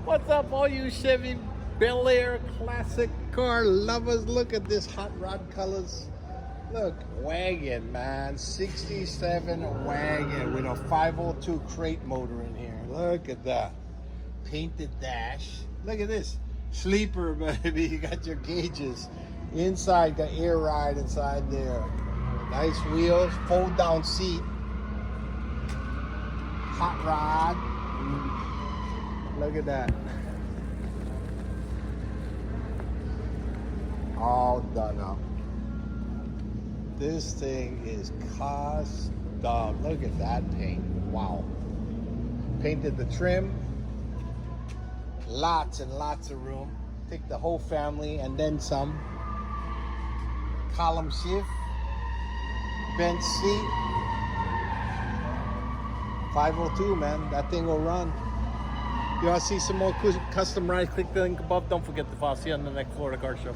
What's up, all you Chevy Belair classic car lovers? Look at this hot rod colors. Look, Wagon, man. 67 Wagon with a 502 crate motor in here. Look at that. Painted dash. Look at this. Sleeper, baby. You got your gauges. Inside, got air ride inside there. Nice wheels. Fold down seat. Hot rod. Look at that. All done up. This thing is custom. Look at that paint. Wow. Painted the trim. Lots and lots of room. Take the whole family and then some. Column shift. Bench seat. 502, man. That thing will run. You want to see some more custom rides? Click the link above. Don't forget to follow. See you on the next Florida Car Show.